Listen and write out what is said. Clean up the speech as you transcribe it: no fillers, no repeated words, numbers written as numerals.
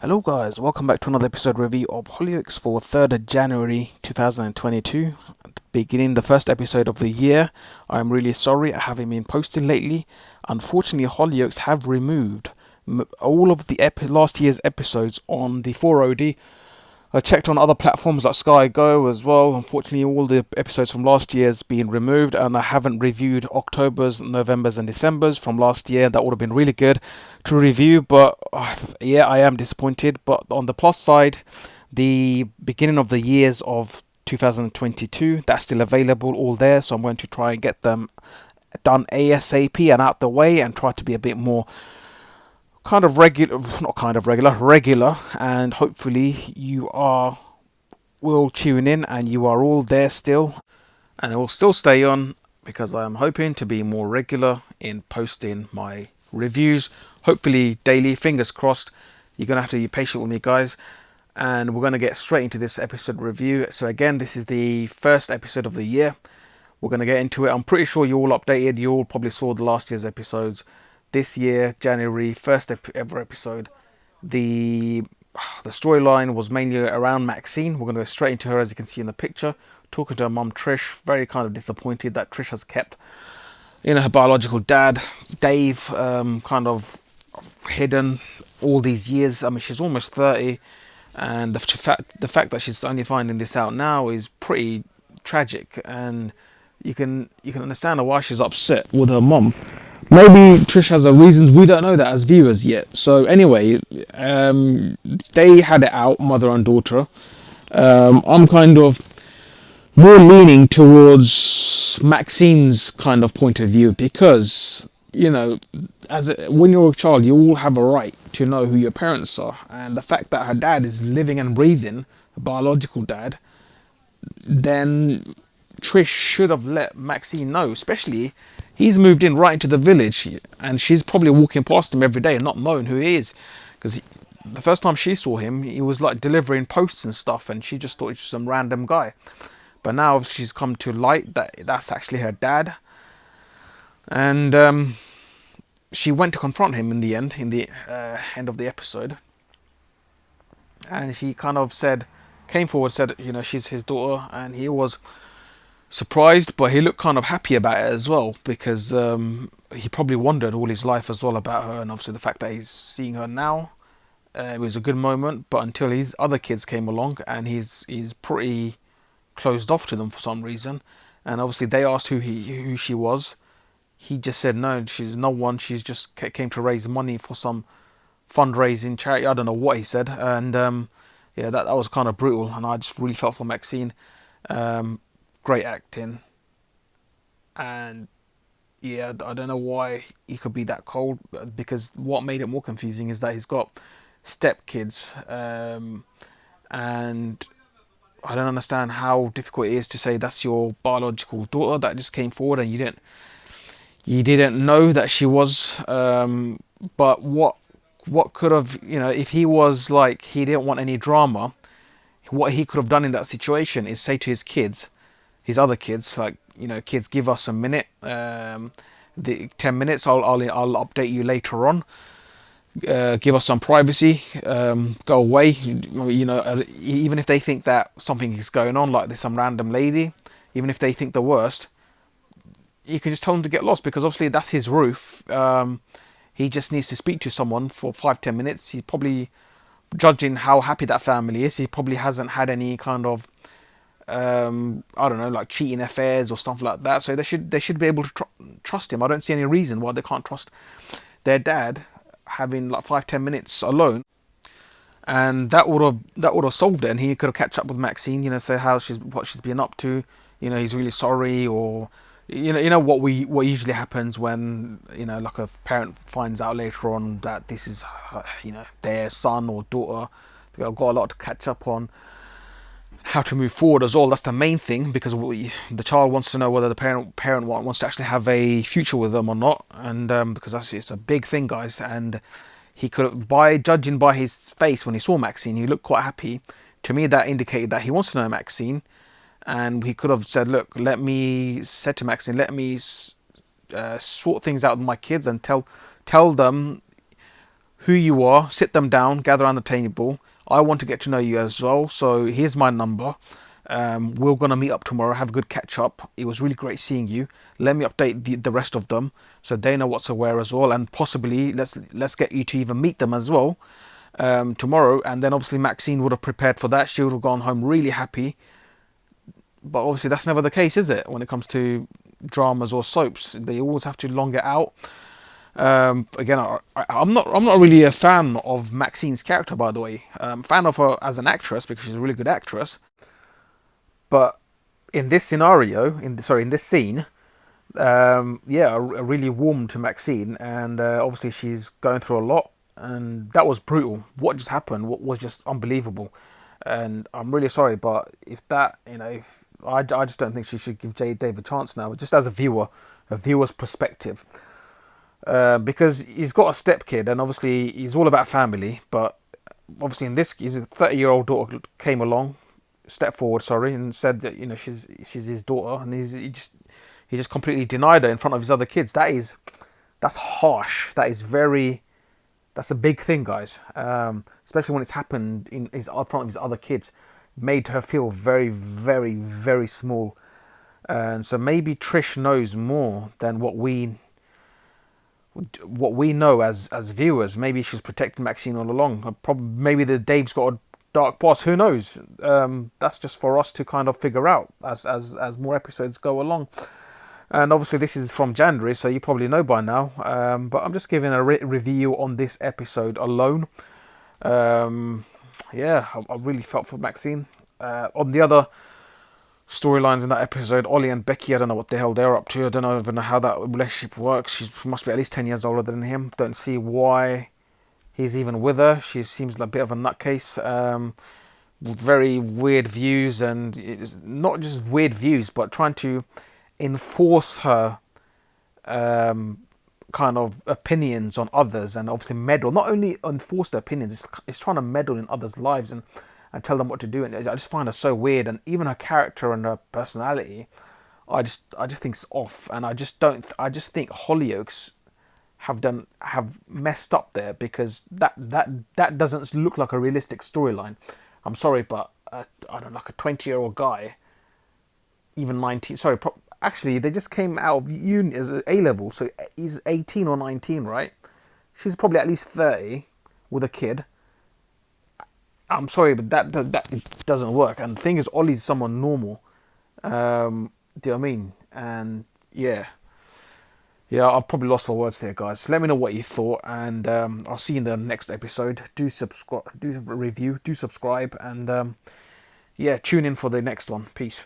Hello guys, welcome back to another episode review of Hollyoaks for 3rd of January 2022. Beginning the first episode of the year. I'm really sorry I haven't been posting lately. Unfortunately, Hollyoaks have removed all of the last year's episodes on the 4OD. I checked on other platforms like Sky Go as well. Unfortunately, all the episodes from last year's been removed, and I haven't reviewed October's, November's, and December's from last year. That would have been really good to review, but yeah, I am disappointed. But on the plus side, the beginning of the years of 2022, that's still available, all there. So I'm going to try and get them done ASAP and out the way, and try to be a bit more regular, and hopefully you will tune in and you are all there still, and it will still stay on because I am hoping to be more regular in posting my reviews, hopefully daily. Fingers crossed. You're gonna have to be patient with me, guys, and we're gonna get straight into this episode review. So again, this is the first episode of the year. We're gonna get into it. I'm pretty sure you're all updated. You all probably saw the last year's episodes. This year, January, first ever episode, the storyline was mainly around Maxine. We're going to go straight into her, as you can see in the picture, talking to her mum Trish. Very kind of disappointed that Trish has kept, her biological dad, Dave, kind of hidden all these years. I mean, she's almost 30, and the fact that she's only finding this out now is pretty tragic, and you can understand why she's upset with her mum. Maybe Trish has her reasons. We don't know that as viewers yet. So anyway, they had it out, mother and daughter. I'm kind of more leaning towards Maxine's kind of point of view because, when you're a child, you all have a right to know who your parents are. And the fact that her dad is living and breathing, a biological dad, then Trish should have let Maxine know, especially he's moved in right into the village and she's probably walking past him every day and not knowing who he is, because the first time she saw him, he was like delivering posts and stuff, and she just thought he was some random guy. But now she's come to light that that's actually her dad, and she went to confront him in the end of the episode, and she kind of came forward, said, she's his daughter, and he was surprised, but he looked kind of happy about it as well, because he probably wondered all his life as well about her, and obviously the fact that he's seeing her now, it was a good moment. But until his other kids came along, and he's pretty closed off to them for some reason, and obviously they asked who she was, he just said no, she's no one, she's just came to raise money for some fundraising charity. I don't know what he said, and yeah, that was kind of brutal, and I just really felt for Maxine. Great acting, and yeah, I don't know why he could be that cold, because what made it more confusing is that he's got stepkids, and I don't understand how difficult it is to say that's your biological daughter that just came forward and you didn't know that she was, but what could have, if he was like, he didn't want any drama, what he could have done in that situation is say to his other kids, like, kids, give us a minute, the 10 minutes, I'll update you later on, give us some privacy, go away, even if they think that something is going on, like there's some random lady, even if they think the worst, you can just tell them to get lost, because obviously that's his roof. He just needs to speak to someone for 5-10 minutes. He's probably, judging how happy that family is, he probably hasn't had any kind of I don't know, like cheating affairs or something like that. So they should be able to trust him. I don't see any reason why they can't trust their dad having like 5-10 minutes alone, and that would have solved it. And he could have catch up with Maxine, say what she's been up to. He's really sorry, or what usually happens when like a parent finds out later on that this is their son or daughter. They've got a lot to catch up on, how to move forward as well. That's the main thing, because the child wants to know whether the parent wants to actually have a future with them or not, and because it's a big thing, guys. And he could, by judging by his face when he saw Maxine, he looked quite happy. To me, that indicated that he wants to know Maxine, and he could have said, look, let me sort things out with my kids and tell them who you are, sit them down, gather around the table. I want to get to know you as well. So here's my number. We're gonna meet up tomorrow, have a good catch up. It was really great seeing you. Let me update the rest of them so they know what's aware as well, and possibly let's get you to even meet them as well tomorrow. And then obviously Maxine would have prepared for that. She would have gone home really happy. But obviously that's never the case, is it? When it comes to dramas or soaps, they always have to long it out. Again, I'm not really a fan of Maxine's character, by the way. Fan of her as an actress because she's a really good actress. But in this scenario, in this scene, yeah, I really warmed to Maxine, and obviously she's going through a lot, and that was brutal. What just happened? What was just unbelievable, and I'm really sorry. But if that, if I just don't think she should give Dave a chance now, just as a viewer's perspective. Because he's got a stepkid, and obviously he's all about family. But obviously in this, his 30-year-old daughter came along, stepped forward, sorry, and said that she's his daughter, and he just completely denied her in front of his other kids. That's harsh. That's a big thing, guys. Especially when it's happened in front of his other kids, made her feel very, very, very small. And so maybe Trish knows more than what we know as viewers. Maybe she's protecting Maxine all along. Maybe Dave's got a dark past. Who knows? That's just for us to kind of figure out as more episodes go along. And obviously this is from January, so you probably know by now. But I'm just giving a review on this episode alone. Yeah, I really felt for Maxine. On the other storylines in that episode, Ollie and Becky, I don't know what the hell they're up to. I don't even know how that relationship works. She must be at least 10 years older than him. Don't see why he's even with her. She seems like a bit of a nutcase. With very weird views, and it's not just weird views, but trying to enforce her kind of opinions on others, and obviously meddle. Not only enforce their opinions, it's trying to meddle in others' lives and tell them what to do. And I just find her so weird, and even her character and her personality, I just think it's off. And I just think Hollyoaks have messed up there, because that doesn't look like a realistic storyline. I'm sorry, but I don't know, like a 20-year-old guy, even 19. Sorry, actually they just came out of uni as A level, so he's 18 or 19, right? She's probably at least 30 with a kid. I'm sorry, but that doesn't work. And the thing is, Ollie's someone normal. Do you know what I mean? And yeah, I've probably lost for words there, guys. Let me know what you thought, and I'll see you in the next episode. Do subscribe, do review, do subscribe, and yeah, tune in for the next one. Peace.